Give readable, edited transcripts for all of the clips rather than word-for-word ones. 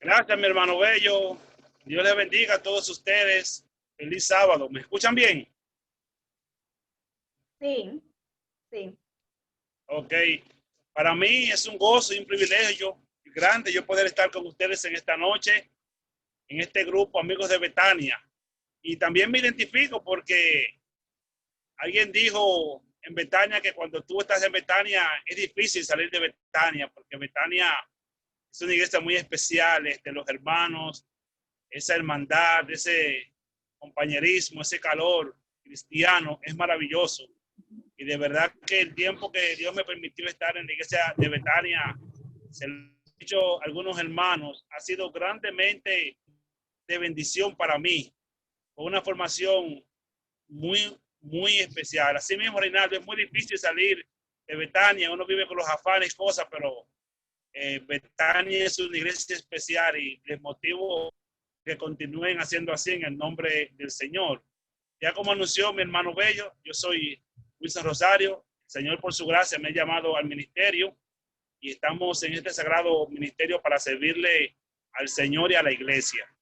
Gracias, mi hermano Bello. Dios les bendiga a todos ustedes. Feliz sábado. ¿Me escuchan bien? Sí, sí. Ok. Para mí es un gozo y un privilegio grande yo poder estar con ustedes en esta noche, en este grupo Amigos de Betania. Y también me identifico porque alguien dijo en Betania que cuando tú estás en Betania es difícil salir de Betania, porque Betania es una iglesia muy especial, los hermanos, esa hermandad, ese compañerismo, ese calor cristiano es maravilloso. Y de verdad que el tiempo que Dios me permitió estar en la iglesia de Betania, se lo he dicho a algunos hermanos, ha sido grandemente de bendición para mí. Fue una formación muy especial. Así mismo, Reinaldo, es muy difícil salir de Betania. Uno vive con los afanes, cosas, pero Betania es una iglesia especial y les motivo que continúen haciendo así en el nombre del Señor. Ya como anunció mi hermano Bello, yo soy Luis Rosario. El Señor por su gracia me ha llamado al ministerio y estamos en este sagrado ministerio para servirle al Señor y a la iglesia.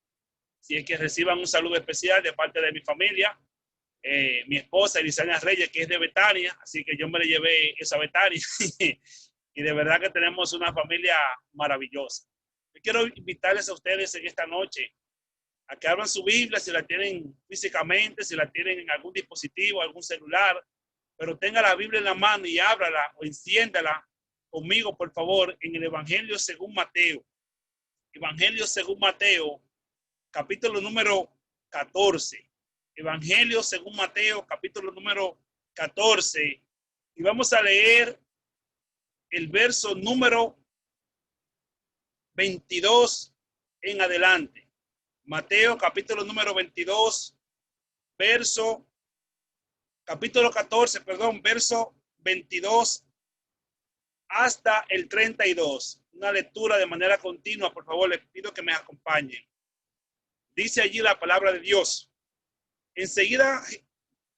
Si es que reciban un saludo especial de parte de mi familia, mi esposa Elisania Reyes, que es de Betania, así que yo me le llevé esa Betania y de verdad que tenemos una familia maravillosa. Yo quiero invitarles a ustedes en esta noche a que abran su Biblia, si la tienen físicamente, si la tienen en algún dispositivo, algún celular, pero tenga la Biblia en la mano y ábrala o enciéndala conmigo, por favor, en el Evangelio según Mateo. Evangelio según Mateo, capítulo número 14. Evangelio según Mateo, capítulo número 14. Y vamos a leer el verso número 22 en adelante. Mateo, capítulo número 22, capítulo 14, perdón, verso 22 hasta el 32. Una lectura de manera continua, por favor, les pido que me acompañen. Dice allí la palabra de Dios. Enseguida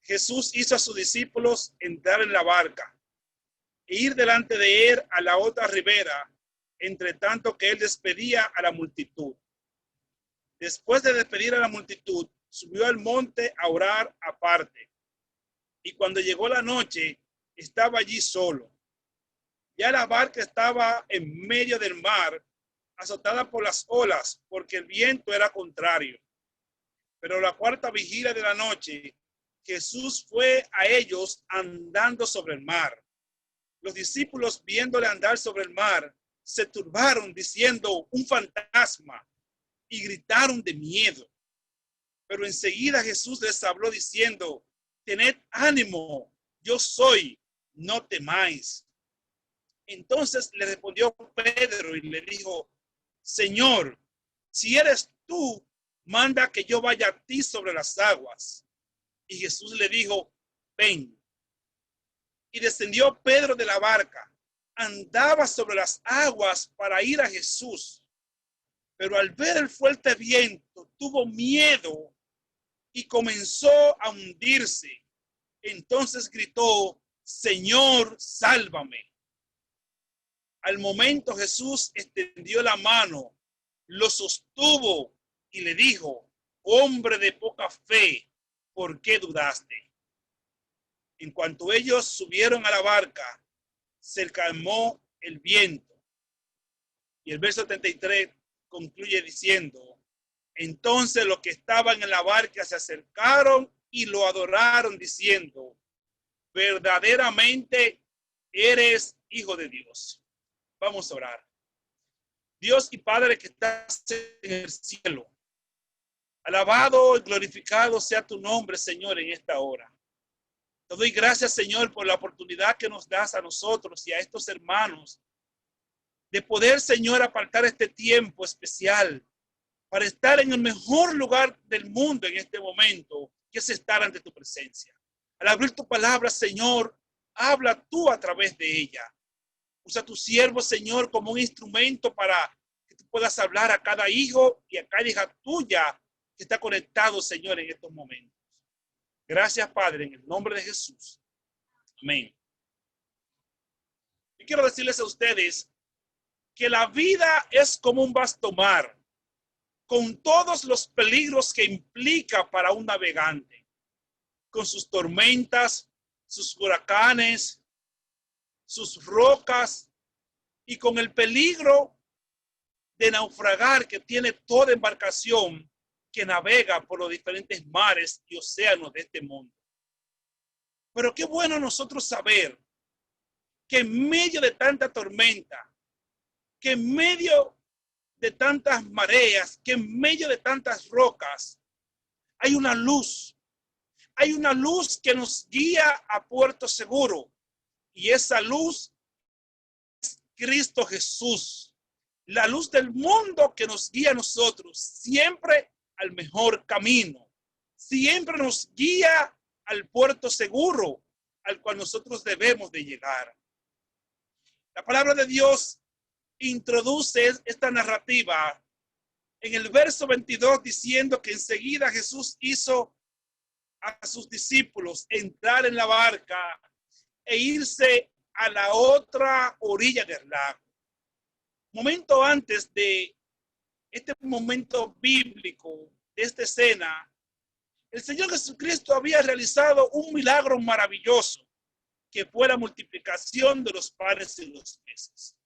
Jesús hizo a sus discípulos entrar en la barca e ir delante de él a la otra ribera, entre tanto que él despedía a la multitud. Después de despedir a la multitud, subió al monte a orar aparte. Y cuando llegó la noche, estaba allí solo. Ya la barca estaba en medio del mar, azotada por las olas, porque el viento era contrario. Pero la cuarta vigilia de la noche, Jesús fue a ellos andando sobre el mar. Los discípulos, viéndole andar sobre el mar, se turbaron diciendo, un fantasma, y gritaron de miedo. Pero enseguida Jesús les habló diciendo, tened ánimo, yo soy, no temáis. Entonces le respondió Pedro y le dijo, Señor, si eres tú, manda que yo vaya a ti sobre las aguas. Y Jesús le dijo, ven. Y descendió Pedro de la barca, andaba sobre las aguas para ir a Jesús. Pero al ver el fuerte viento, tuvo miedo y comenzó a hundirse. Entonces gritó, Señor, sálvame. Al momento Jesús extendió la mano, lo sostuvo y le dijo, hombre de poca fe, ¿por qué dudaste? En cuanto ellos subieron a la barca, se calmó el viento. Y el verso 33 concluye diciendo, entonces los que estaban en la barca se acercaron y lo adoraron diciendo, verdaderamente eres hijo de Dios. Vamos a orar. Dios y Padre que estás en el cielo, alabado y glorificado sea tu nombre, Señor, en esta hora. Te doy gracias, Señor, por la oportunidad que nos das a nosotros y a estos hermanos de poder, Señor, apartar este tiempo especial para estar en el mejor lugar del mundo en este momento, que es estar ante tu presencia. Al abrir tu palabra, Señor, habla tú a través de ella. Usa tu siervo, Señor, como un instrumento para que tú puedas hablar a cada hijo y a cada hija tuya que está conectado, Señor, en estos momentos. Gracias, Padre, en el nombre de Jesús. Amén. Y quiero decirles a ustedes que la vida es como un vasto mar con todos los peligros que implica para un navegante, con sus tormentas, sus huracanes, sus rocas y con el peligro de naufragar que tiene toda embarcación que navega por los diferentes mares y océanos de este mundo. Pero qué bueno nosotros saber que en medio de tanta tormenta, que en medio de tantas mareas, que en medio de tantas rocas, hay una luz que nos guía a puerto seguro. Y esa luz es Cristo Jesús, la luz del mundo que nos guía a nosotros siempre al mejor camino, siempre nos guía al puerto seguro al cual nosotros debemos de llegar. La palabra de Dios introduce esta narrativa en el verso 22 diciendo que enseguida Jesús hizo a sus discípulos entrar en la barca e irse a la otra orilla del lago. Momento antes de este momento bíblico, de esta escena, el Señor Jesucristo había realizado un milagro maravilloso, que fue la multiplicación de los panes y los peces.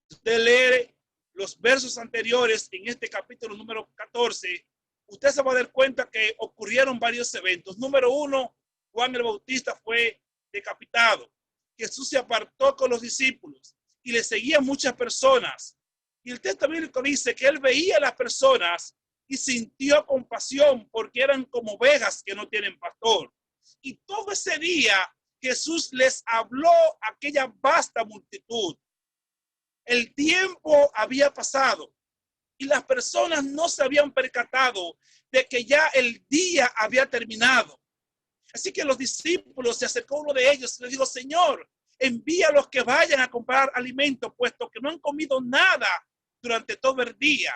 Usted lee los versos anteriores en este capítulo número 14, usted se va a dar cuenta que ocurrieron varios eventos. Número 1, Juan el Bautista fue decapitado. Jesús se apartó con los discípulos y le seguían muchas personas. Y el texto bíblico dice que él veía a las personas y sintió compasión porque eran como ovejas que no tienen pastor. Y todo ese día Jesús les habló a aquella vasta multitud. El tiempo había pasado y las personas no se habían percatado de que ya el día había terminado. Así que los discípulos, se acercó uno de ellos y le dijo: Señor, envía a los que vayan a comprar alimento, puesto que no han comido nada durante todo el día.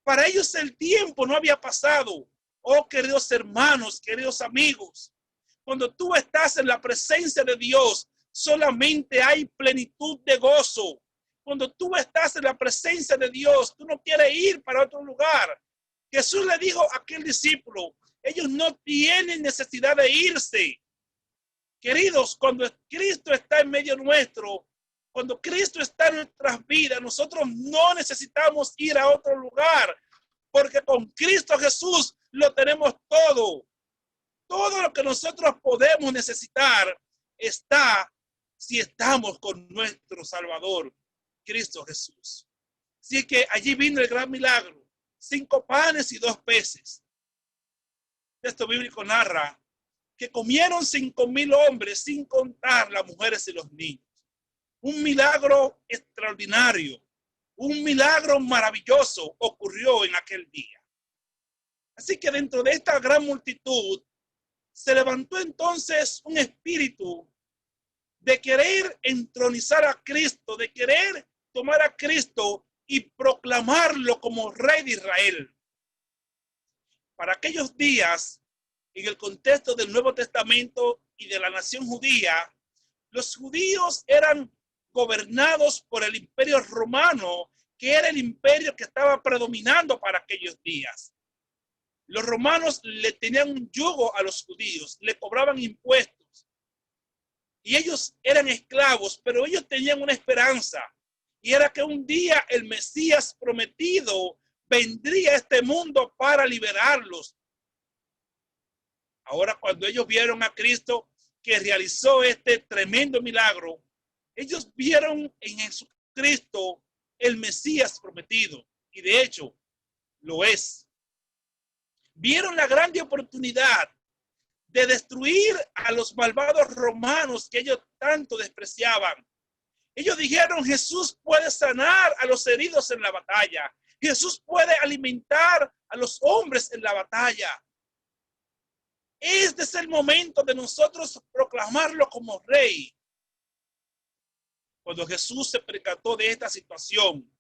Para ellos el tiempo no había pasado. Oh, queridos hermanos, queridos amigos, cuando tú estás en la presencia de Dios, solamente hay plenitud de gozo. Cuando tú estás en la presencia de Dios, tú no quieres ir para otro lugar. Jesús le dijo a aquel discípulo: ellos no tienen necesidad de irse. Queridos, cuando Cristo está en medio nuestro, cuando Cristo está en nuestras vidas, nosotros no necesitamos ir a otro lugar, porque con Cristo Jesús lo tenemos todo. Todo lo que nosotros podemos necesitar está si estamos con nuestro Salvador, Cristo Jesús. Así que allí vino el gran milagro: 5 panes y 2 peces. El texto bíblico narra que comieron 5,000 hombres, sin contar las mujeres y los niños. Un milagro extraordinario, un milagro maravilloso ocurrió en aquel día. Así que dentro de esta gran multitud se levantó entonces un espíritu de querer entronizar a Cristo, de querer tomar a Cristo y proclamarlo como Rey de Israel. Para aquellos días, en el contexto del Nuevo Testamento y de la nación judía, los judíos eran gobernados por el imperio romano, que era el imperio que estaba predominando para aquellos días. Los romanos le tenían un yugo a los judíos, le cobraban impuestos. Y ellos eran esclavos, pero ellos tenían una esperanza. Y era que un día el Mesías prometido vendría a este mundo para liberarlos. Ahora, cuando ellos vieron a Cristo que realizó este tremendo milagro, ellos vieron en Jesucristo el Mesías prometido. Y de hecho, lo es. Vieron la grande oportunidad de destruir a los malvados romanos que ellos tanto despreciaban. Ellos dijeron: Jesús puede sanar a los heridos en la batalla. Jesús puede alimentar a los hombres en la batalla. Este es el momento de nosotros proclamarlo como Rey. Cuando Jesús se percató de esta situación,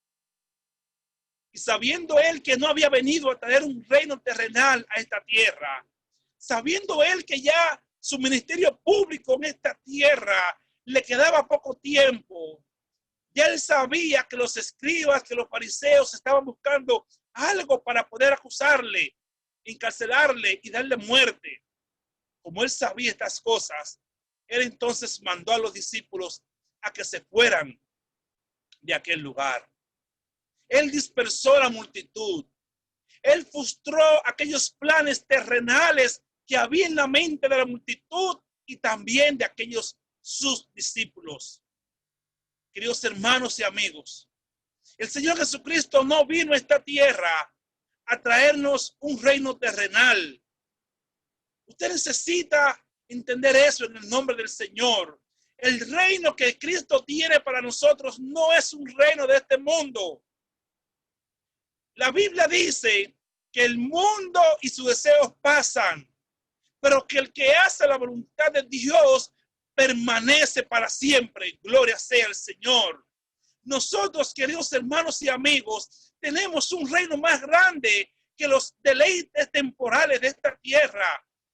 y sabiendo él que no había venido a traer un reino terrenal a esta tierra, sabiendo él que ya su ministerio público en esta tierra le quedaba poco tiempo, ya él sabía que los escribas, que los fariseos estaban buscando algo para poder acusarle, encarcelarle y darle muerte. Como él sabía estas cosas, él entonces mandó a los discípulos a que se fueran de aquel lugar. Él dispersó a la multitud. Él frustró aquellos planes terrenales que había en la mente de la multitud y también de aquellos sus discípulos. Queridos hermanos y amigos, el Señor Jesucristo no vino a esta tierra a traernos un reino terrenal. Usted necesita entender eso en el nombre del Señor. El reino que Cristo tiene para nosotros no es un reino de este mundo. La Biblia dice que el mundo y sus deseos pasan, pero que el que hace la voluntad de Dios permanece para siempre. Gloria sea al Señor. Nosotros, queridos hermanos y amigos, tenemos un reino más grande que los deleites temporales de esta tierra.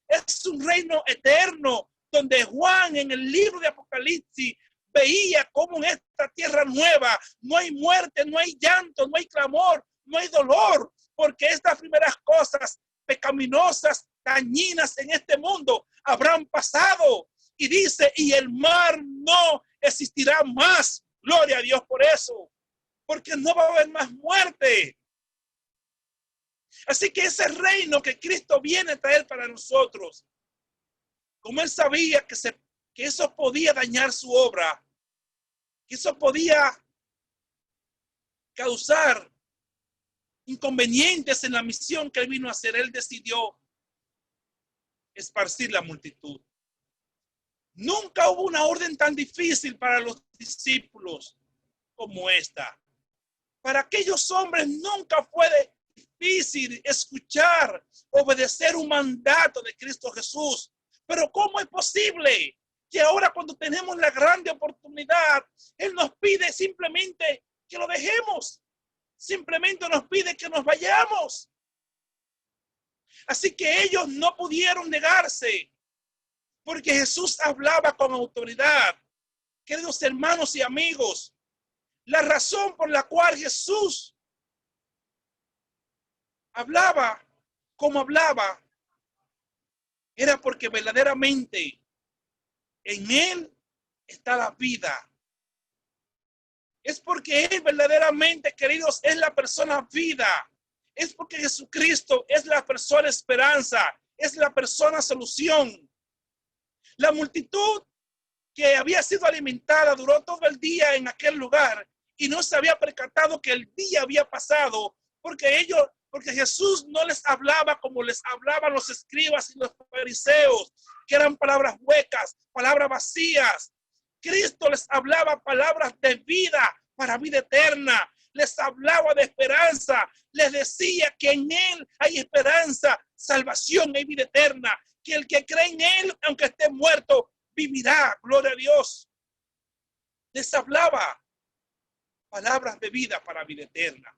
Es un reino eterno donde Juan en el libro de Apocalipsis veía cómo en esta tierra nueva no hay muerte, no hay llanto, no hay clamor, no hay dolor, porque estas primeras cosas pecaminosas, dañinas en este mundo habrán pasado. Y dice, y el mar no existirá más. Gloria a Dios por eso, porque no va a haber más muerte. Así que ese reino que Cristo viene a traer para nosotros, como él sabía que eso podía dañar su obra, que eso podía causar inconvenientes en la misión que él vino a hacer, él decidió esparcir la multitud. Nunca hubo una orden tan difícil para los discípulos como esta. Para aquellos hombres nunca fue difícil escuchar, obedecer un mandato de Cristo Jesús. Pero ¿cómo es posible que ahora, cuando tenemos la grande oportunidad, Él nos pide simplemente que lo dejemos? Simplemente nos pide que nos vayamos. Así que ellos no pudieron negarse, porque Jesús hablaba con autoridad. Queridos hermanos y amigos, la razón por la cual Jesús hablaba como hablaba era porque verdaderamente en Él está la vida. Es porque Él verdaderamente, queridos, es la persona vida. Es porque Jesucristo es la persona esperanza, es la persona solución. La multitud que había sido alimentada duró todo el día en aquel lugar y no se había percatado que el día había pasado, porque Jesús no les hablaba como les hablaban los escribas y los fariseos, que eran palabras huecas, palabras vacías. Cristo les hablaba palabras de vida para vida eterna. Les hablaba de esperanza. Les decía que en Él hay esperanza, salvación y vida eterna. Que el que cree en Él, aunque esté muerto, vivirá. Gloria a Dios. Les hablaba palabras de vida para vida eterna.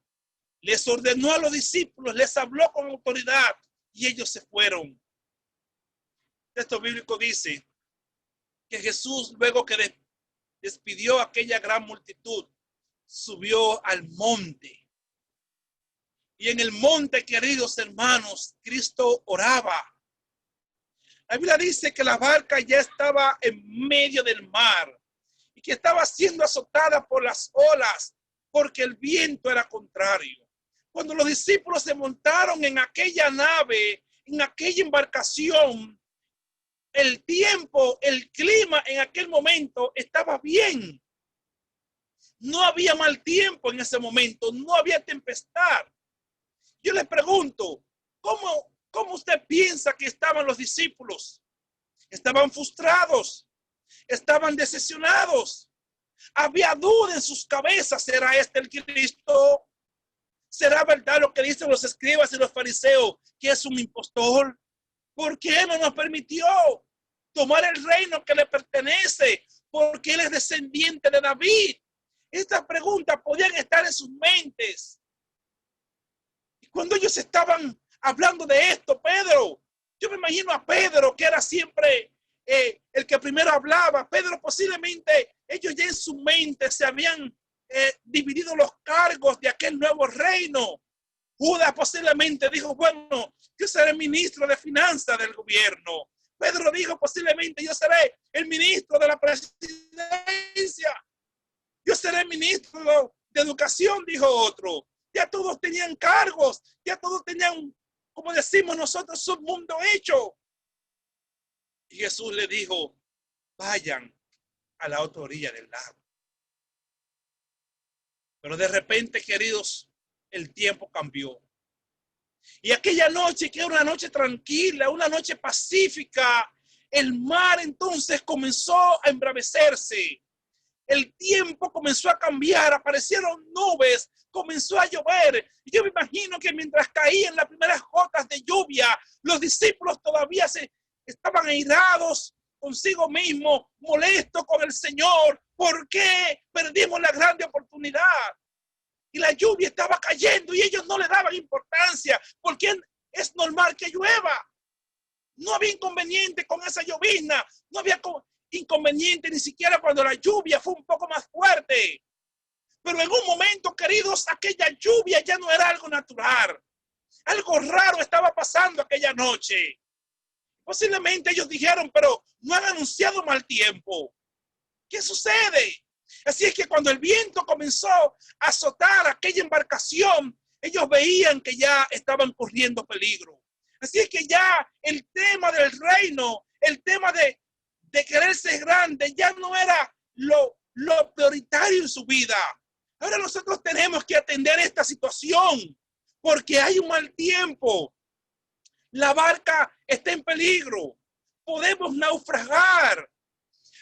Les ordenó a los discípulos, les habló con autoridad y ellos se fueron. El texto bíblico dice que Jesús, luego que despidió a aquella gran multitud, subió al monte. Y en el monte, queridos hermanos, Cristo oraba. La Biblia dice que la barca ya estaba en medio del mar y que estaba siendo azotada por las olas porque el viento era contrario. Cuando los discípulos se montaron en aquella nave, en aquella embarcación, el tiempo, el clima en aquel momento estaba bien. No había mal tiempo en ese momento, no había tempestad. Yo les pregunto, ¿cómo usted piensa que estaban los discípulos? Estaban frustrados, estaban decepcionados. Había duda en sus cabezas, ¿será este el Cristo? ¿Será verdad lo que dicen los escribas y los fariseos, que es un impostor? ¿Por qué no nos permitió tomar el reino que le pertenece? Porque Él es descendiente de David. Estas preguntas podían estar en sus mentes. Y cuando ellos estaban hablando de esto, Pedro, yo me imagino a Pedro, que era siempre el que primero hablaba. Pedro, posiblemente ellos ya en su mente se habían dividido los cargos de aquel nuevo reino. Judas posiblemente dijo, bueno, yo seré ministro de finanzas del gobierno. Pedro dijo, posiblemente yo seré el ministro de la presidencia. Yo seré ministro de educación, dijo otro. Ya todos tenían cargos, ya todos tenían, como decimos nosotros, un mundo hecho. Y Jesús le dijo, vayan a la otra orilla del lago. Pero de repente, queridos, el tiempo cambió. Y aquella noche, que era una noche tranquila, una noche pacífica, el mar entonces comenzó a embravecerse. El tiempo comenzó a cambiar, aparecieron nubes, comenzó a llover. Y yo me imagino que mientras caían las primeras gotas de lluvia, los discípulos todavía estaban airados consigo mismos, molestos con el Señor. ¿Por qué perdimos la grande oportunidad? Y la lluvia estaba cayendo y ellos no le daban importancia, porque es normal que llueva. No había inconveniente con esa llovizna, no había inconveniente ni siquiera cuando la lluvia fue un poco más fuerte. Pero en un momento, queridos, aquella lluvia ya no era algo natural. Algo raro estaba pasando aquella noche. Posiblemente ellos dijeron, pero no han anunciado mal tiempo. ¿Qué sucede? Así es que cuando el viento comenzó a azotar aquella embarcación, ellos veían que ya estaban corriendo peligro. Así es que ya el tema del reino, el tema de querer ser grande, ya no era lo prioritario en su vida. Ahora nosotros tenemos que atender esta situación porque hay un mal tiempo. La barca está en peligro. Podemos naufragar.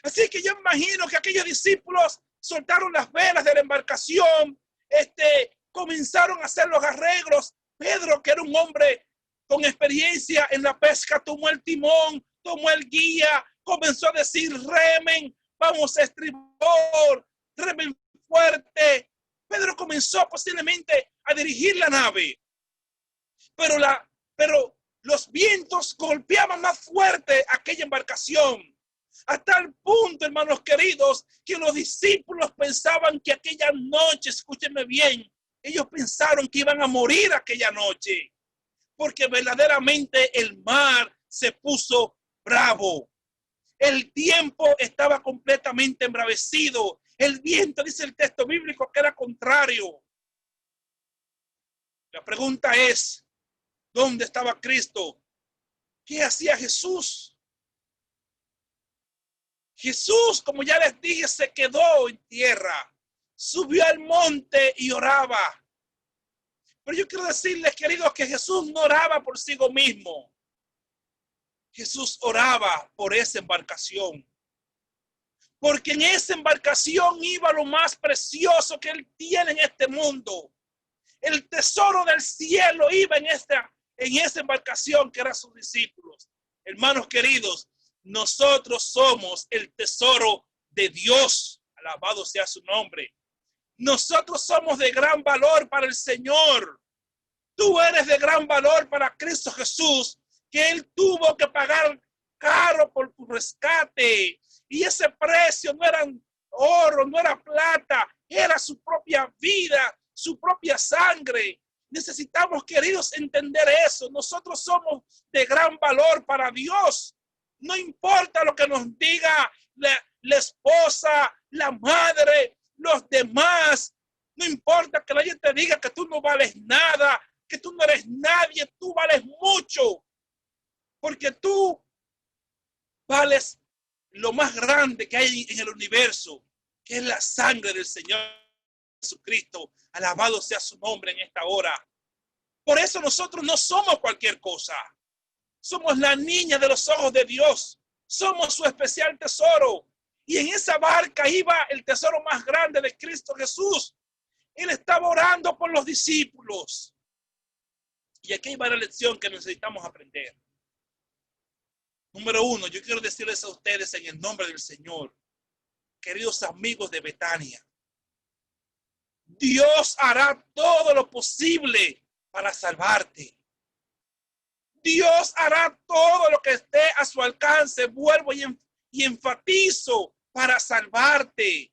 Así que yo imagino que aquellos discípulos soltaron las velas de la embarcación, comenzaron a hacer los arreglos. Pedro, que era un hombre con experiencia en la pesca, tomó el timón, tomó el guía, comenzó a decir, remen, vamos a estribor, remen fuerte. Pedro comenzó posiblemente a dirigir la nave, pero los vientos golpeaban más fuerte aquella embarcación. Hasta el punto, hermanos queridos, que los discípulos pensaban que aquella noche, escúchenme bien, ellos pensaron que iban a morir aquella noche, porque verdaderamente el mar se puso bravo. El tiempo estaba completamente embravecido. El viento, dice el texto bíblico, que era contrario. La pregunta es, ¿dónde estaba Cristo? ¿Qué hacía Jesús? Jesús, como ya les dije, se quedó en tierra, subió al monte y oraba. Pero yo quiero decirles, queridos, que Jesús no oraba por sí mismo. Jesús oraba por esa embarcación. Porque en esa embarcación iba lo más precioso que él tiene en este mundo. El tesoro del cielo iba en esa embarcación que eran sus discípulos. Hermanos queridos, nosotros somos el tesoro de Dios. Alabado sea su nombre. Nosotros somos de gran valor para el Señor. Tú eres de gran valor para Cristo Jesús, que Él tuvo que pagar caro por tu rescate. Y ese precio no era oro, no era plata, era su propia vida, su propia sangre. Necesitamos, queridos, entender eso. Nosotros somos de gran valor para Dios. No importa lo que nos diga la esposa, la madre, los demás. No importa que nadie te diga que tú no vales nada, que tú no eres nadie, tú vales mucho. Porque tú vales lo más grande que hay en el universo, que es la sangre del Señor Jesucristo. Alabado sea su nombre en esta hora. Por eso nosotros no somos cualquier cosa. Somos la niña de los ojos de Dios. Somos su especial tesoro. Y en esa barca iba el tesoro más grande de Cristo Jesús. Él estaba orando por los discípulos. Y aquí va la lección que necesitamos aprender. Número 1, yo quiero decirles a ustedes en el nombre del Señor, queridos amigos de Betania, Dios hará todo lo posible para salvarte. Dios hará todo lo que esté a su alcance, vuelvo y enfatizo, para salvarte.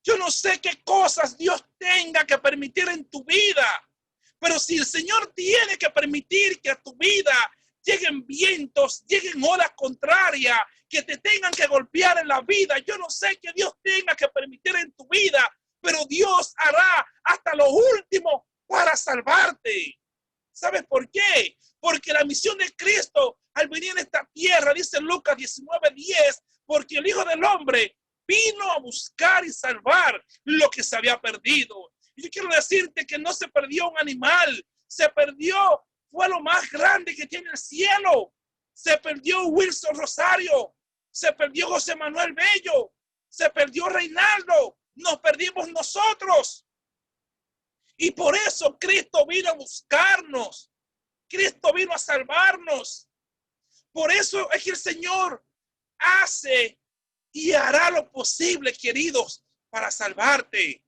Yo no sé qué cosas Dios tenga que permitir en tu vida, Pero si el Señor tiene que permitir que a tu vida lleguen vientos, lleguen olas contrarias, que te tengan que golpear en la vida, yo no sé qué Dios tenga que permitir en tu vida, pero Dios hará hasta lo último para salvarte. ¿Sabes por qué? Porque la misión de Cristo al venir en esta tierra, dice Lucas 19:10, porque el Hijo del Hombre vino a buscar y salvar lo que se había perdido. Y yo quiero decirte que no se perdió un animal, se perdió, fue lo más grande que tiene el cielo. Se perdió Wilson Rosario, se perdió José Manuel Bello, se perdió Reinaldo, nos perdimos nosotros. Y por eso Cristo vino a buscarnos, Cristo vino a salvarnos. Por eso es que el Señor hace y hará lo posible, queridos, para salvarte.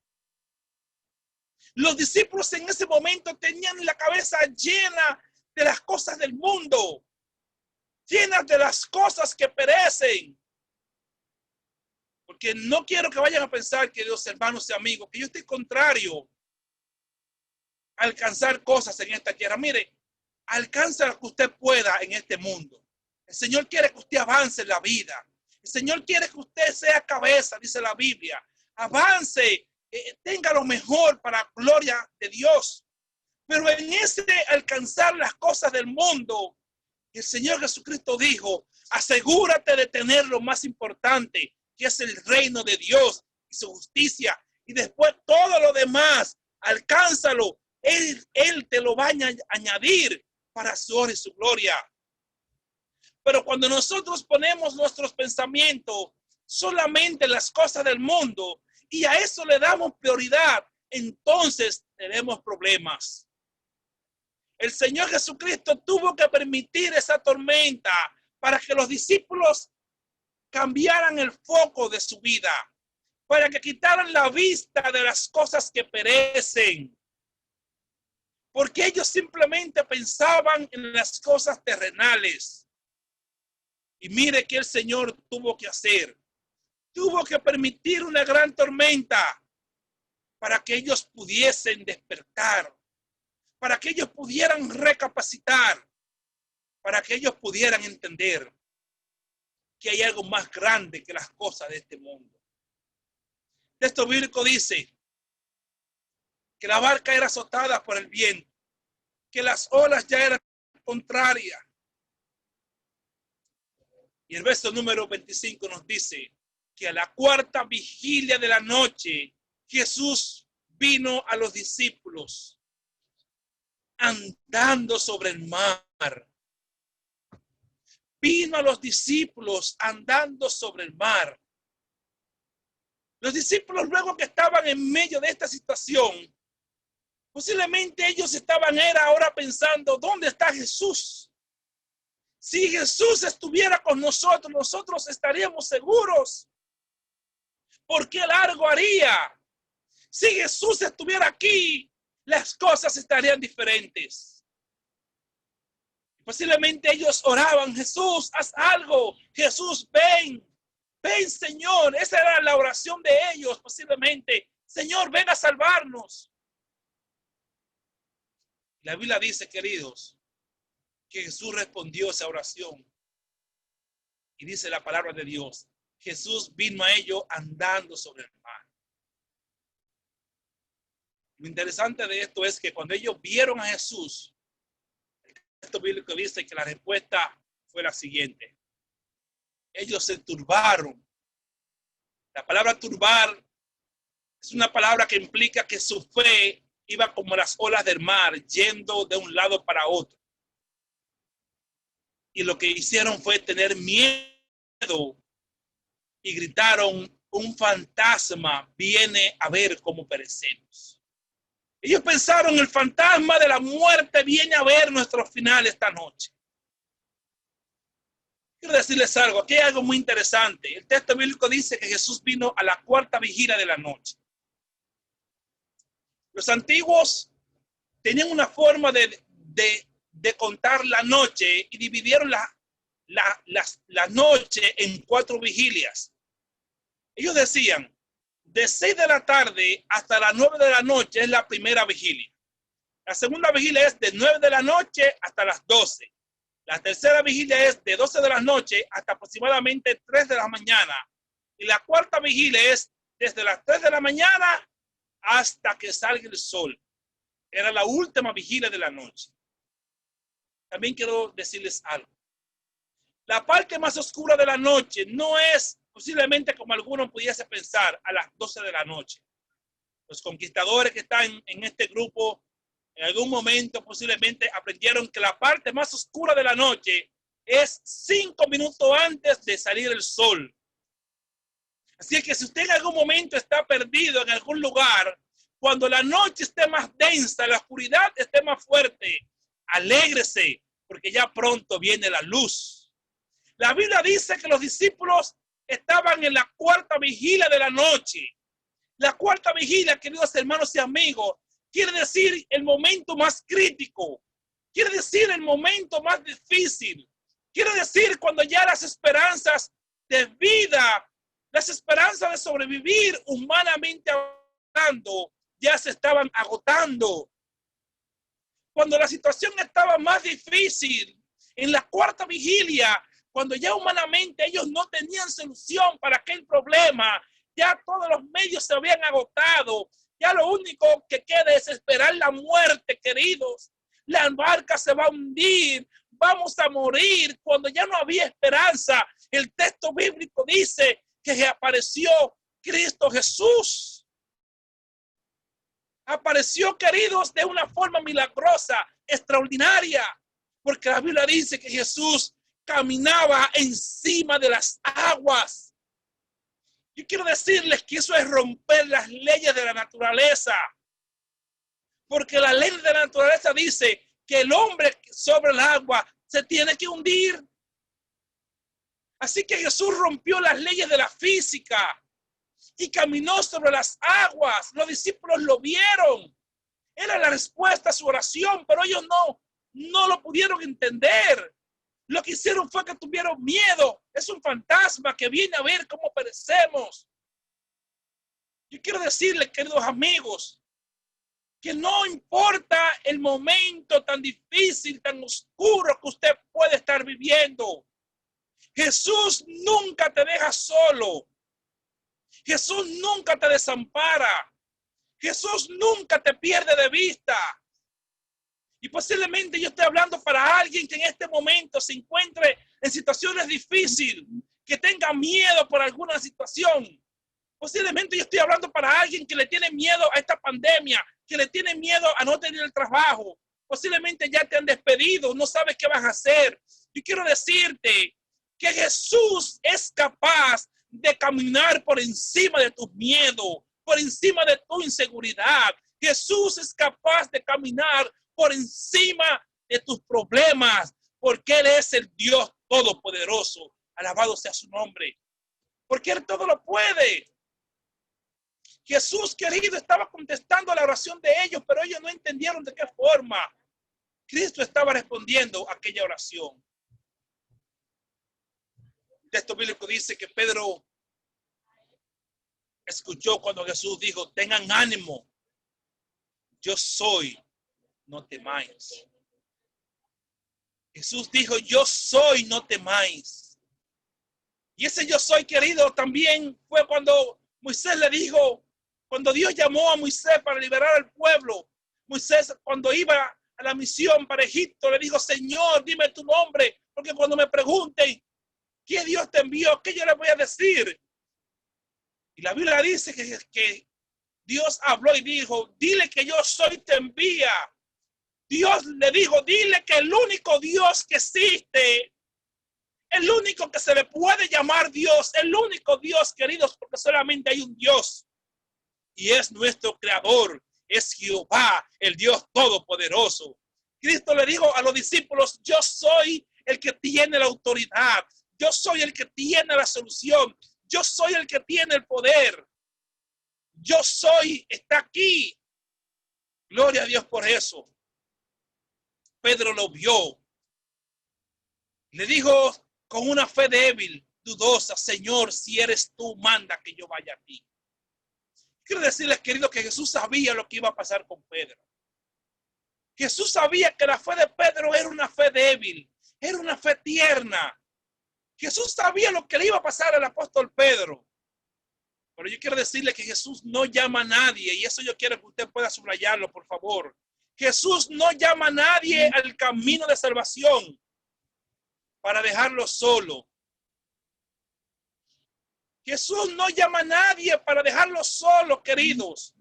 Los discípulos en ese momento tenían la cabeza llena de las cosas del mundo, llenas de las cosas que perecen. Porque no quiero que vayan a pensar, queridos hermanos y amigos, que yo estoy contrario a alcanzar cosas en esta tierra. Mire, alcanza lo que usted pueda en este mundo. El Señor quiere que usted avance en la vida. El Señor quiere que usted sea cabeza, dice la Biblia. Avance, tenga lo mejor para gloria de Dios. Pero en ese alcanzar las cosas del mundo, el Señor Jesucristo dijo, asegúrate de tener lo más importante, que es el reino de Dios y su justicia. Y después todo lo demás, alcánzalo. Él te lo va a añadir para su honra y su gloria. Pero cuando nosotros ponemos nuestros pensamientos solamente en las cosas del mundo y a eso le damos prioridad, entonces tenemos problemas. El Señor Jesucristo tuvo que permitir esa tormenta para que los discípulos cambiaran el foco de su vida, para que quitaran la vista de las cosas que perecen. Porque ellos simplemente pensaban en las cosas terrenales. Y mire que el Señor tuvo que hacer. Tuvo que permitir una gran tormenta para que ellos pudiesen despertar, para que ellos pudieran recapacitar, para que ellos pudieran entender que hay algo más grande que las cosas de este mundo. El texto bíblico dice que la barca era azotada por el viento, que las olas ya eran contrarias. Y el verso número 25 nos dice que a la cuarta vigilia de la noche, Jesús vino a los discípulos andando sobre el mar. Vino a los discípulos andando sobre el mar. Los discípulos, luego que estaban en medio de esta situación, posiblemente ellos estaban ahora pensando, ¿dónde está Jesús? Si Jesús estuviera con nosotros, nosotros estaríamos seguros. ¿Por qué largo haría? Si Jesús estuviera aquí, las cosas estarían diferentes. Posiblemente ellos oraban, Jesús, haz algo. Jesús, ven. Ven, Señor. Esa era la oración de ellos, posiblemente. Señor, ven a salvarnos. La Biblia dice, queridos, que Jesús respondió esa oración. Y dice la palabra de Dios, Jesús vino a ellos andando sobre el mar. Lo interesante de esto es que cuando ellos vieron a Jesús, el texto bíblico dice que la respuesta fue la siguiente. Ellos se turbaron. La palabra turbar es una palabra que implica que su fe iba como las olas del mar, yendo de un lado para otro. Y lo que hicieron fue tener miedo y gritaron, un fantasma viene a ver cómo perecemos. Ellos pensaron, el fantasma de la muerte viene a ver nuestro final esta noche. Quiero decirles algo, aquí hay algo muy interesante. El texto bíblico dice que Jesús vino a la cuarta vigilia de la noche. Los antiguos tenían una forma de contar la noche y dividieron la noche en 4 vigilias. Ellos decían, de 6 de la tarde hasta las 9 de la noche es la primera vigilia. La segunda vigilia es de 9 de la noche hasta las 12. La tercera vigilia es de 12 de la noche hasta aproximadamente 3 de la mañana. Y la cuarta vigilia es desde las 3 de la mañana hasta que salga el sol. Era la última vigilia de la noche. También quiero decirles algo. La parte más oscura de la noche no es posiblemente como algunos pudiese pensar a las 12 de la noche. Los conquistadores que están en este grupo en algún momento posiblemente aprendieron que la parte más oscura de la noche es 5 minutos antes de salir el sol. Así que si usted en algún momento está perdido en algún lugar, cuando la noche esté más densa, la oscuridad esté más fuerte, alégrese, porque ya pronto viene la luz. La Biblia dice que los discípulos estaban en la cuarta vigilia de la noche. La cuarta vigilia, queridos hermanos y amigos, quiere decir el momento más crítico, quiere decir el momento más difícil, quiere decir cuando ya las esperanzas de vida, las esperanzas de sobrevivir humanamente hablando, ya se estaban agotando. Cuando la situación estaba más difícil, en la cuarta vigilia, cuando ya humanamente ellos no tenían solución para aquel problema, ya todos los medios se habían agotado, ya lo único que queda es esperar la muerte, queridos. La barca se va a hundir, vamos a morir. Cuando ya no había esperanza, el texto bíblico dice que apareció Cristo Jesús. Apareció, queridos, de una forma milagrosa, extraordinaria, porque la Biblia dice que Jesús caminaba encima de las aguas. Yo quiero decirles que eso es romper las leyes de la naturaleza. Porque la ley de la naturaleza dice que el hombre sobre el agua se tiene que hundir. Así que Jesús rompió las leyes de la física y caminó sobre las aguas. Los discípulos lo vieron. Era la respuesta a su oración, pero ellos no lo pudieron entender. Lo que hicieron fue que tuvieron miedo. Es un fantasma que viene a ver cómo perecemos. Yo quiero decirles, queridos amigos, que no importa el momento tan difícil, tan oscuro que usted puede estar viviendo. Jesús nunca te deja solo. Jesús nunca te desampara. Jesús nunca te pierde de vista. Y posiblemente yo estoy hablando para alguien que en este momento se encuentre en situaciones difíciles, que tenga miedo por alguna situación. Posiblemente yo estoy hablando para alguien que le tiene miedo a esta pandemia, que le tiene miedo a no tener el trabajo. Posiblemente ya te han despedido, no sabes qué vas a hacer. Yo quiero decirte que Jesús es capaz de caminar por encima de tus miedos, por encima de tu inseguridad. Jesús es capaz de caminar por encima de tus problemas, porque Él es el Dios todopoderoso. Alabado sea su nombre, porque Él todo lo puede. Jesús, querido, estaba contestando a la oración de ellos, pero ellos no entendieron de qué forma Cristo estaba respondiendo a aquella oración. El texto bíblico dice que Pedro escuchó cuando Jesús dijo: tengan ánimo, yo soy, no temáis. Jesús dijo: yo soy, no temáis. Y ese yo soy, querido, también fue cuando Moisés le dijo, cuando Dios llamó a Moisés para liberar al pueblo. Moisés, cuando iba a la misión para Egipto, le dijo: Señor, dime tu nombre, porque cuando me pregunten qué Dios te envió, ¿qué yo le voy a decir? Y la Biblia dice que Dios habló y dijo: dile que yo soy, te envía. Dios le dijo: dile que el único Dios que existe, el único que se le puede llamar Dios, el único Dios, queridos, porque solamente hay un Dios, y es nuestro creador, es Jehová, el Dios todopoderoso. Cristo le dijo a los discípulos: yo soy el que tiene la autoridad, yo soy el que tiene la solución, yo soy el que tiene el poder, yo soy, está aquí. Gloria a Dios por eso. Pedro lo vio. Le dijo con una fe débil, dudosa: Señor, si eres tú, manda que yo vaya a ti. Quiero decirles, queridos, que Jesús sabía lo que iba a pasar con Pedro. Jesús sabía que la fe de Pedro era una fe débil, era una fe tierna. Jesús sabía lo que le iba a pasar al apóstol Pedro. Pero yo quiero decirle que Jesús no llama a nadie, y eso yo quiero que usted pueda subrayarlo, por favor. Jesús no llama a nadie al camino de salvación para dejarlo solo. Jesús no llama a nadie para dejarlo solo, queridos.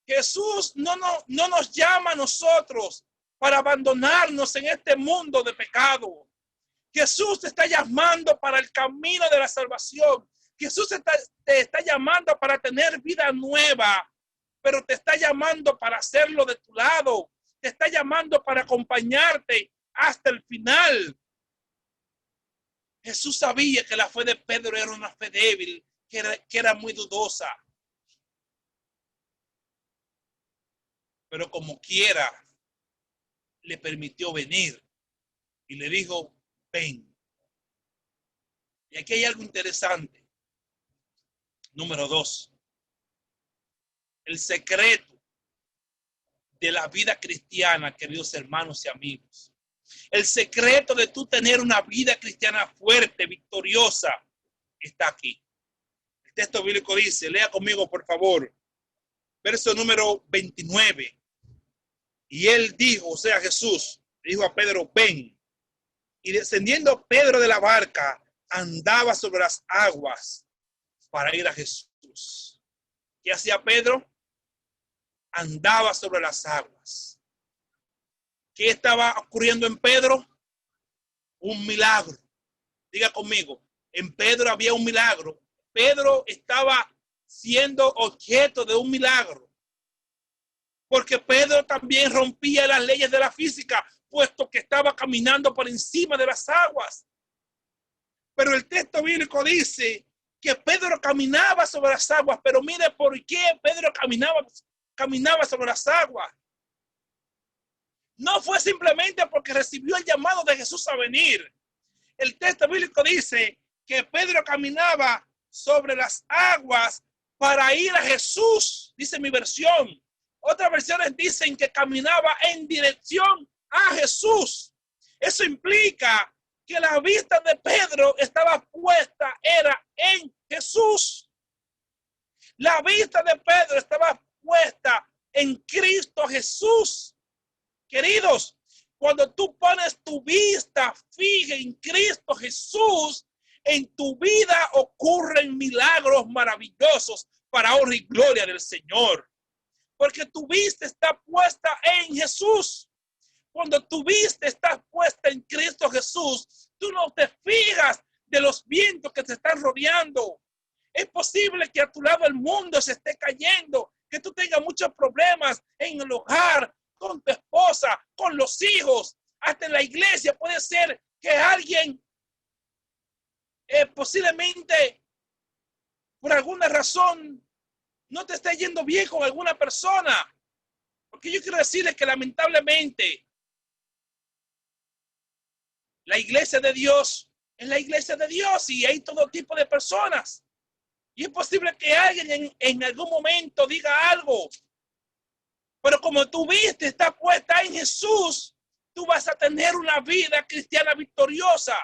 Jesús no nos llama a nosotros para abandonarnos en este mundo de pecado. Jesús te está llamando para el camino de la salvación. Jesús te está llamando para tener vida nueva, pero te está llamando para hacerlo de tu lado. Te está llamando para acompañarte hasta el final. Jesús sabía que la fe de Pedro era una fe débil, que era muy dudosa. Pero como quiera, le permitió venir y le dijo, ven. Y aquí hay algo interesante. Número 2. El secreto de la vida cristiana, queridos hermanos y amigos. El secreto de tú tener una vida cristiana fuerte, victoriosa, está aquí. El texto bíblico dice, lea conmigo por favor, verso número 29. Y él dijo, o sea Jesús, dijo a Pedro, ven. Y descendiendo Pedro de la barca, andaba sobre las aguas para ir a Jesús. ¿Qué hacía Pedro? Andaba sobre las aguas. ¿Qué estaba ocurriendo en Pedro? Un milagro. Diga conmigo, en Pedro había un milagro. Pedro estaba siendo objeto de un milagro. Porque Pedro también rompía las leyes de la física, puesto que estaba caminando por encima de las aguas. Pero el texto bíblico dice que Pedro caminaba sobre las aguas, pero mire por qué Pedro caminaba sobre las aguas. No fue simplemente porque recibió el llamado de Jesús a venir. El texto bíblico dice que Pedro caminaba sobre las aguas para ir a Jesús, dice mi versión. Otras versiones dicen que caminaba en dirección a Jesús. Eso implica que la vista de Pedro estaba puesta, era en Jesús. La vista de Pedro estaba puesta en Cristo Jesús. Queridos, cuando tú pones tu vista fija en Cristo Jesús, en tu vida ocurren milagros maravillosos para honra y gloria del Señor. Porque tu vista está puesta en Jesús. Cuando tu vista está puesta en Cristo Jesús, tú no te fijas de los vientos que te están rodeando. Es posible que a tu lado el mundo se esté cayendo, que tú tengas muchos problemas en el hogar, con tu esposa, con los hijos, hasta en la iglesia. Puede ser que alguien posiblemente por alguna razón no te esté yendo bien con alguna persona. Porque yo quiero decirles que lamentablemente la iglesia de Dios es la iglesia de Dios y hay todo tipo de personas. Y es posible que alguien en algún momento diga algo. Pero como tu vista está puesta en Jesús, tú vas a tener una vida cristiana victoriosa.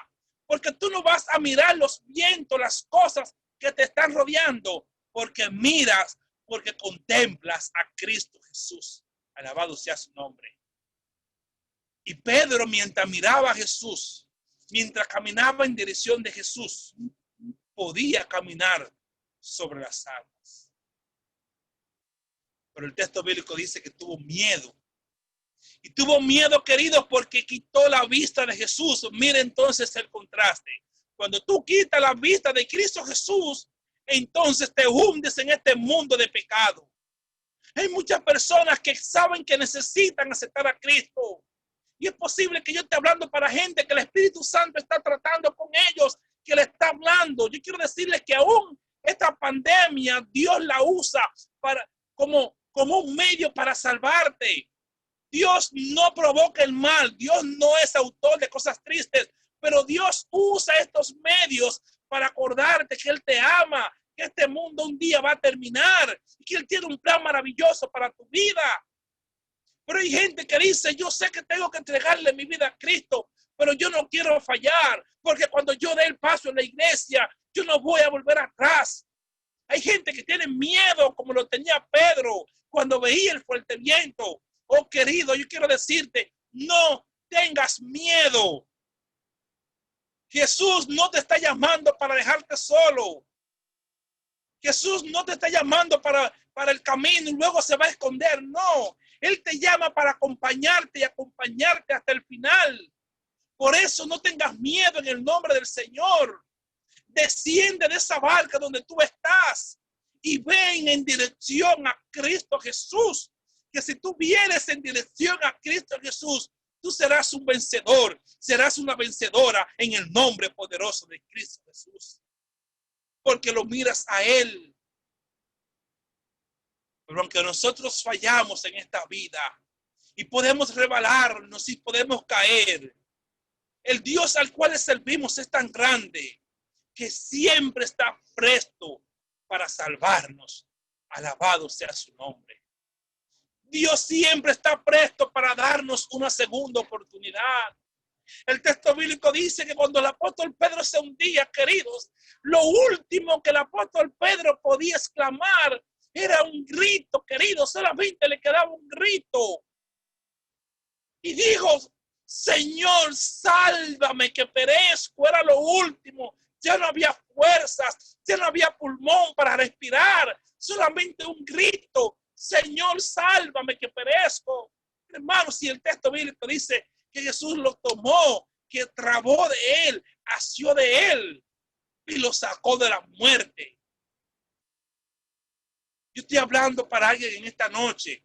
Porque tú no vas a mirar los vientos, las cosas que te están rodeando. Porque miras, porque contemplas a Cristo Jesús. Alabado sea su nombre. Y Pedro, mientras miraba a Jesús, mientras caminaba en dirección de Jesús, podía caminar sobre las aguas. Pero el texto bíblico dice que tuvo miedo. Y tuvo miedo, queridos, porque quitó la vista de Jesús. Mire entonces el contraste. Cuando tú quitas la vista de Cristo Jesús, entonces te hundes en este mundo de pecado. Hay muchas personas que saben que necesitan aceptar a Cristo. Y es posible que yo esté hablando para gente que el Espíritu Santo está tratando con ellos, que le está hablando. Yo quiero decirles que aún esta pandemia Dios la usa como un medio para salvarte. Dios no provoca el mal. Dios no es autor de cosas tristes. Pero Dios usa estos medios para acordarte que Él te ama, que este mundo un día va a terminar y que Él tiene un plan maravilloso para tu vida. Pero hay gente que dice, yo sé que tengo que entregarle mi vida a Cristo, pero yo no quiero fallar, porque cuando yo dé el paso en la iglesia, yo no voy a volver atrás. Hay gente que tiene miedo, como lo tenía Pedro, cuando veía el fuerte viento. Oh, querido, yo quiero decirte, no tengas miedo. Jesús no te está llamando para dejarte solo. Jesús no te está llamando para el camino y luego se va a esconder. No, Él te llama para acompañarte y acompañarte hasta el final. Por eso no tengas miedo en el nombre del Señor. Desciende de esa barca donde tú estás y ven en dirección a Cristo Jesús. Que si tú vienes en dirección a Cristo Jesús, tú serás un vencedor, serás una vencedora en el nombre poderoso de Cristo Jesús. Porque lo miras a Él. Pero aunque nosotros fallamos en esta vida y podemos rebalarnos y podemos caer, el Dios al cual le servimos es tan grande que siempre está presto para salvarnos. Alabado sea su nombre. Dios siempre está presto para darnos una segunda oportunidad. El texto bíblico dice que cuando el apóstol Pedro se hundía, queridos, lo último que el apóstol Pedro podía exclamar era un grito, queridos, solamente le quedaba un grito. Y dijo, Señor, sálvame que perezco, era lo último. Ya no había fuerzas, ya no había pulmón para respirar, solamente un grito, Señor, sálvame que perezco. Hermanos, si el texto bíblico dice que Jesús lo tomó, que trabó de él, asió de él y lo sacó de la muerte. Yo estoy hablando para alguien en esta noche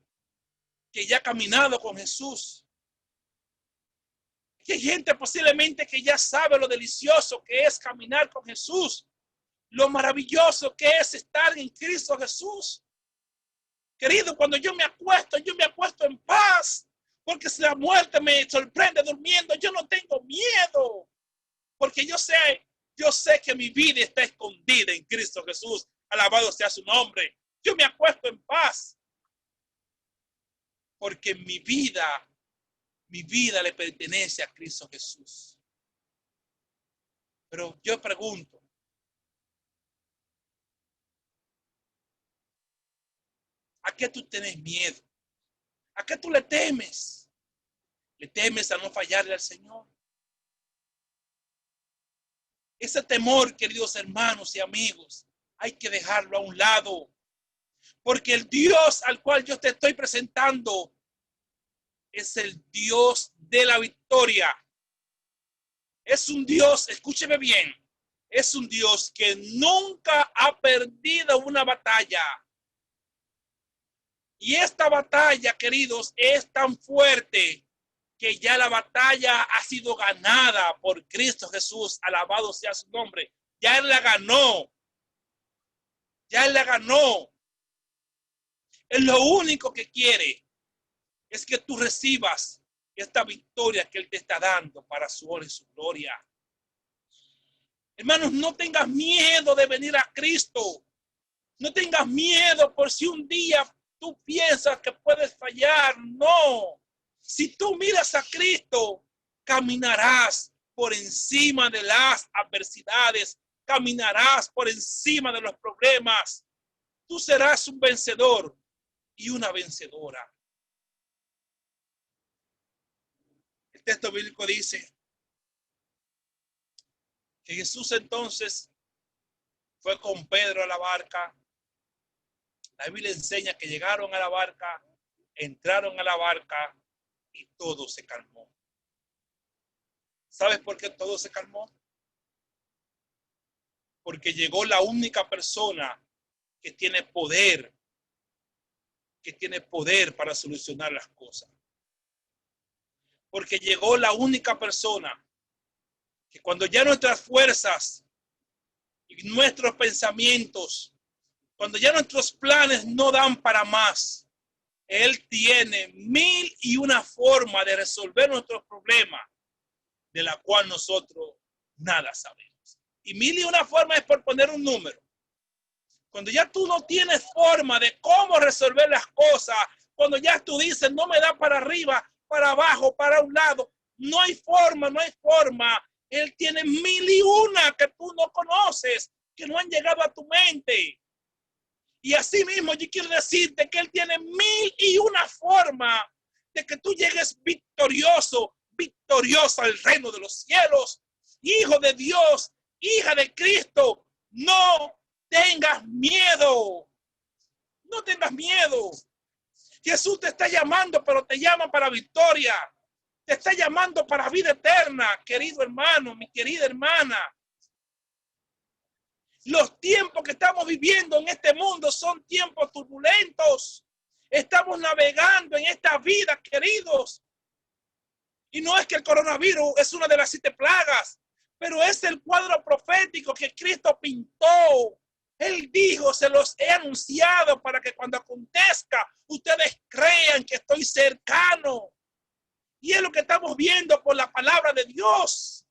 que ya ha caminado con Jesús. Que hay gente posiblemente que ya sabe lo delicioso que es caminar con Jesús, lo maravilloso que es estar en Cristo Jesús. Querido, cuando yo me acuesto en paz, porque si la muerte me sorprende durmiendo, yo no tengo miedo, porque yo sé que mi vida está escondida en Cristo Jesús. Alabado sea su nombre. Yo me acuesto en paz, porque mi vida le pertenece a Cristo Jesús. Pero yo pregunto, ¿a qué tú tienes miedo? ¿A qué tú le temes? ¿Le temes a no fallarle al Señor? Ese temor, queridos hermanos y amigos, hay que dejarlo a un lado. Porque el Dios al cual yo te estoy presentando es el Dios de la victoria. Es un Dios, escúcheme bien, es un Dios que nunca ha perdido una batalla. Y esta batalla, queridos, es tan fuerte que ya la batalla ha sido ganada por Cristo Jesús. Alabado sea su nombre. Ya Él la ganó. Ya Él la ganó. Él lo único que quiere es que tú recibas esta victoria que Él te está dando para su honra y su gloria. Hermanos, no tengas miedo de venir a Cristo. No tengas miedo por si un día tú piensas que puedes fallar. No. Si tú miras a Cristo, caminarás por encima de las adversidades. Caminarás por encima de los problemas. Tú serás un vencedor y una vencedora. El texto bíblico dice que Jesús entonces fue con Pedro a la barca. La Biblia enseña que llegaron a la barca, entraron a la barca y todo se calmó. ¿Sabes por qué todo se calmó? Porque llegó la única persona que tiene poder para solucionar las cosas. Porque llegó la única persona que cuando ya nuestras fuerzas y nuestros pensamientos, cuando ya nuestros planes no dan para más, Él tiene 1001 formas de resolver nuestros problemas, de la cual nosotros nada sabemos. Y 1001 formas es por poner un número. Cuando ya tú no tienes forma de cómo resolver las cosas, Cuando ya tú dices, no me da para arriba, para abajo, para un lado. No hay forma, no hay forma. Él tiene 1001 que tú no conoces, que no han llegado a tu mente. Y así mismo yo quiero decirte que Él tiene 1001 formas de que tú llegues victorioso, victorioso al reino de los cielos. Hijo de Dios, hija de Cristo, no tengas miedo. No tengas miedo. Jesús te está llamando, pero te llama para victoria. Te está llamando para vida eterna, querido hermano, mi querida hermana. Los tiempos que estamos viviendo en este mundo son tiempos turbulentos. Estamos navegando en esta vida, queridos. Y no es que el coronavirus es una de las 7 plagas, pero es el cuadro profético que Cristo pintó. Él dijo, se los he anunciado para que cuando acontezca, ustedes crean que estoy cercano. Y es lo que estamos viendo por la palabra de Dios.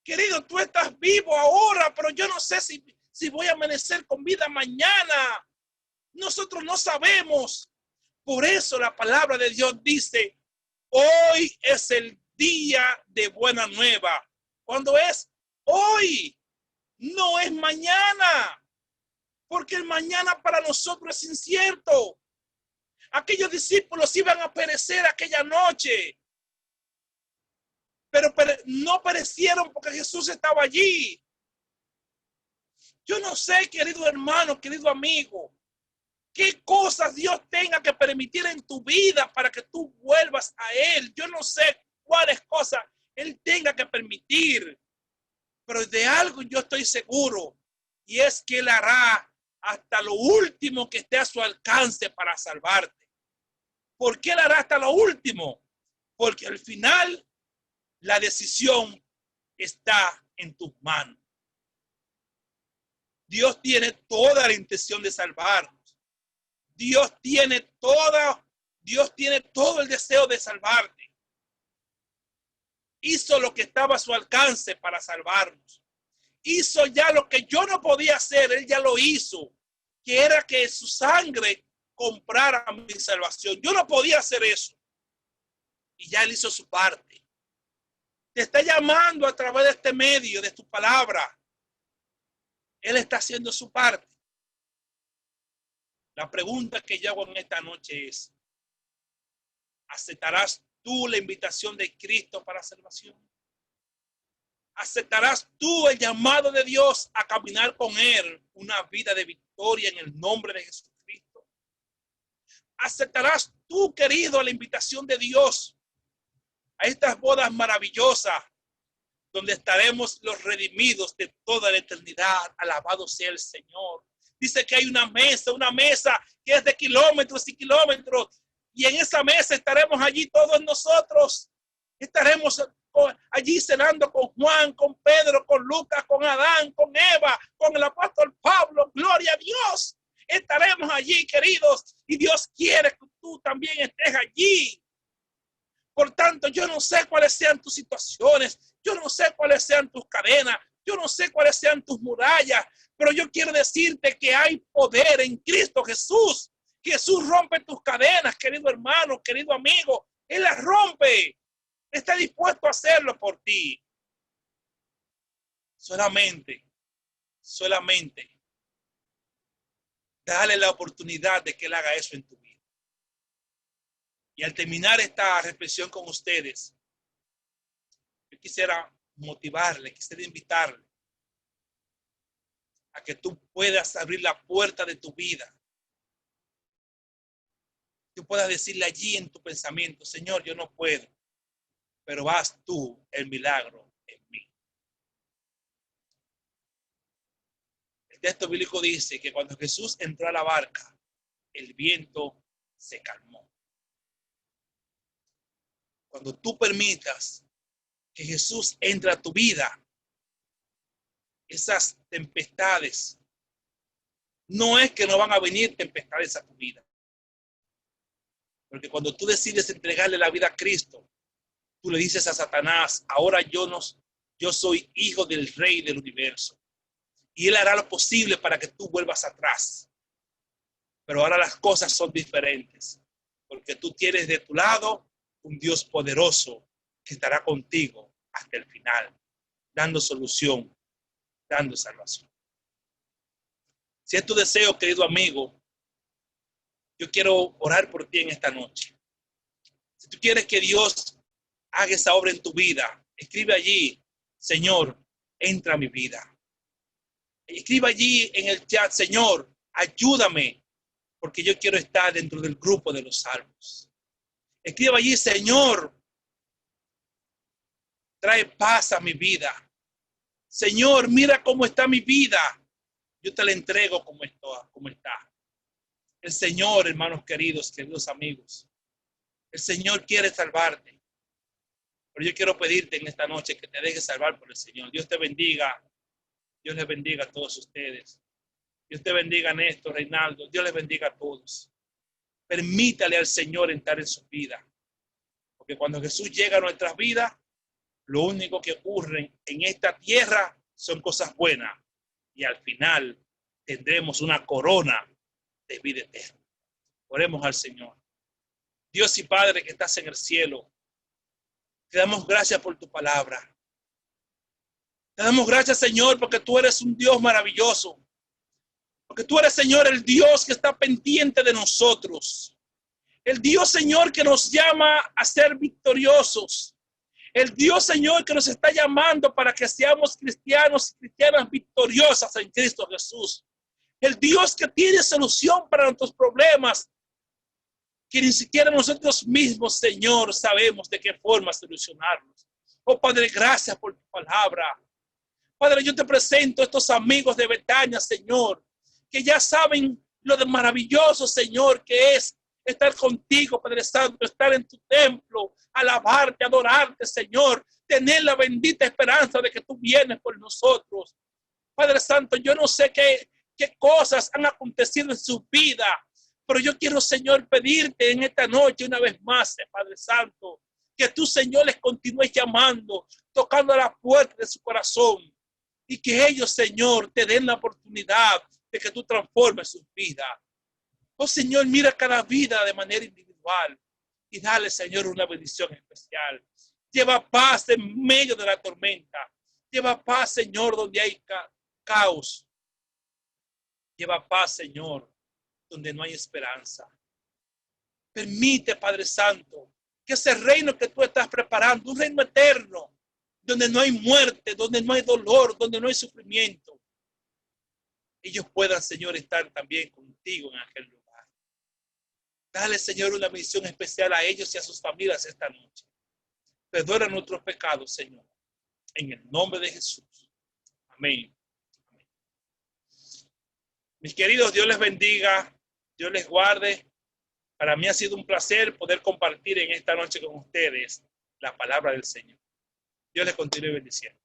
Querido, tú estás vivo ahora, pero yo no sé si voy a amanecer con vida mañana. Nosotros no sabemos. Por eso la palabra de Dios dice, hoy es el día de buena nueva. ¿Cuándo es? Hoy. No es mañana. Porque el mañana para nosotros es incierto. Aquellos discípulos iban a perecer aquella noche. Pero no perecieron porque Jesús estaba allí. Yo no sé, querido hermano, querido amigo, qué cosas Dios tenga que permitir en tu vida para que tú vuelvas a Él. Yo no sé cuáles cosas Él tenga que permitir, pero de algo yo estoy seguro, y es que Él hará hasta lo último que esté a su alcance para salvarte. ¿Por qué Él hará hasta lo último? Porque al final la decisión está en tus manos. Dios tiene toda la intención de salvarnos. Dios tiene todo el deseo de salvarte. Hizo lo que estaba a su alcance para salvarnos. Hizo ya lo que yo no podía hacer, Él ya lo hizo, que era que su sangre comprara mi salvación. Yo no podía hacer eso. Y ya Él hizo su parte. Te está llamando a través de este medio, de tu palabra. Él está haciendo su parte. La pregunta que yo hago en esta noche es, ¿aceptarás tú la invitación de Cristo para salvación? ¿Aceptarás tú el llamado de Dios a caminar con Él una vida de victoria en el nombre de Jesucristo? ¿Aceptarás tú, querido, la invitación de Dios a estas bodas maravillosas donde estaremos los redimidos de toda la eternidad? Alabado sea el Señor. Dice que hay una mesa que es de kilómetros y kilómetros, y en esa mesa estaremos allí todos nosotros. Estaremos allí cenando con Juan, con Pedro, con Lucas, con Adán, con Eva, con el apóstol Pablo. Gloria a Dios. Estaremos allí, queridos, y Dios quiere que tú también estés allí. Por tanto, yo no sé cuáles sean tus situaciones, yo no sé cuáles sean tus cadenas, yo no sé cuáles sean tus murallas, pero yo quiero decirte que hay poder en Cristo Jesús. Jesús rompe tus cadenas, querido hermano, querido amigo. Él las rompe. Está dispuesto a hacerlo por ti. Solamente, dale la oportunidad de que Él haga eso en tu vida. Y al terminar esta reflexión con ustedes, yo quisiera motivarle, quisiera invitarle a que tú puedas abrir la puerta de tu vida. Tú puedas decirle allí en tu pensamiento, Señor, yo no puedo, pero haz tú el milagro en mí. El texto bíblico dice que cuando Jesús entró a la barca, el viento se calmó. Cuando tú permitas que Jesús entre a tu vida, esas tempestades, no es que no van a venir tempestades a tu vida. Porque cuando tú decides entregarle la vida a Cristo, tú le dices a Satanás, ahora yo soy hijo del Rey del universo. Y Él hará lo posible para que tú vuelvas atrás. Pero ahora las cosas son diferentes, porque tú tienes de tu lado un Dios poderoso que estará contigo hasta el final, dando solución, dando salvación. Si es tu deseo, querido amigo, yo quiero orar por ti en esta noche. Si tú quieres que Dios haga esa obra en tu vida, escribe allí, Señor, entra a mi vida. Escribe allí en el chat, Señor, ayúdame, porque yo quiero estar dentro del grupo de los salvos. Escribe allí, Señor, trae paz a mi vida. Señor, mira cómo está mi vida. Yo te la entrego como está. El Señor, hermanos queridos amigos, el Señor quiere salvarte. Pero yo quiero pedirte en esta noche que te dejes salvar por el Señor. Dios te bendiga. Dios les bendiga a todos ustedes. Dios te bendiga, Néstor, Reinaldo. Dios les bendiga a todos. Permítale al Señor entrar en su vida. Porque cuando Jesús llega a nuestras vidas, lo único que ocurre en esta tierra son cosas buenas. Y al final tendremos una corona de vida eterna. Oremos al Señor. Dios y Padre que estás en el cielo, te damos gracias por tu palabra. Te damos gracias, Señor, porque tú eres un Dios maravilloso. Porque tú eres, Señor, el Dios que está pendiente de nosotros. El Dios, Señor, que nos llama a ser victoriosos. El Dios, Señor, que nos está llamando para que seamos cristianos y cristianas victoriosas en Cristo Jesús. El Dios que tiene solución para nuestros problemas, que ni siquiera nosotros mismos, Señor, sabemos de qué forma solucionarlos. Oh, Padre, gracias por tu palabra. Padre, yo te presento a estos amigos de Betania, Señor, que ya saben lo de maravilloso, Señor, que es estar contigo, Padre Santo, estar en tu templo, alabarte, adorarte, Señor, tener la bendita esperanza de que tú vienes por nosotros. Padre Santo, yo no sé qué cosas han acontecido en su vida, pero yo quiero, Señor, pedirte en esta noche una vez más, Padre Santo, que tú, Señor, les continúes llamando, tocando a la puerta de su corazón y que ellos, Señor, te den la oportunidad de que tú transformes su vida. Oh, Señor, mira cada vida de manera individual y dale, Señor, una bendición especial. Lleva paz en medio de la tormenta. Lleva paz, Señor, donde hay caos. Lleva paz, Señor, donde no hay esperanza. Permite, Padre Santo, que ese reino que tú estás preparando, un reino eterno, donde no hay muerte, donde no hay dolor, donde no hay sufrimiento, ellos puedan, Señor, estar también contigo en aquel lugar. Dale, Señor, una misión especial a ellos y a sus familias esta noche. Perdona nuestros pecados, Señor, en el nombre de Jesús. Amén. Amén. Mis queridos, Dios les bendiga, Dios les guarde. Para mí ha sido un placer poder compartir en esta noche con ustedes la palabra del Señor. Dios les continúe bendiciendo.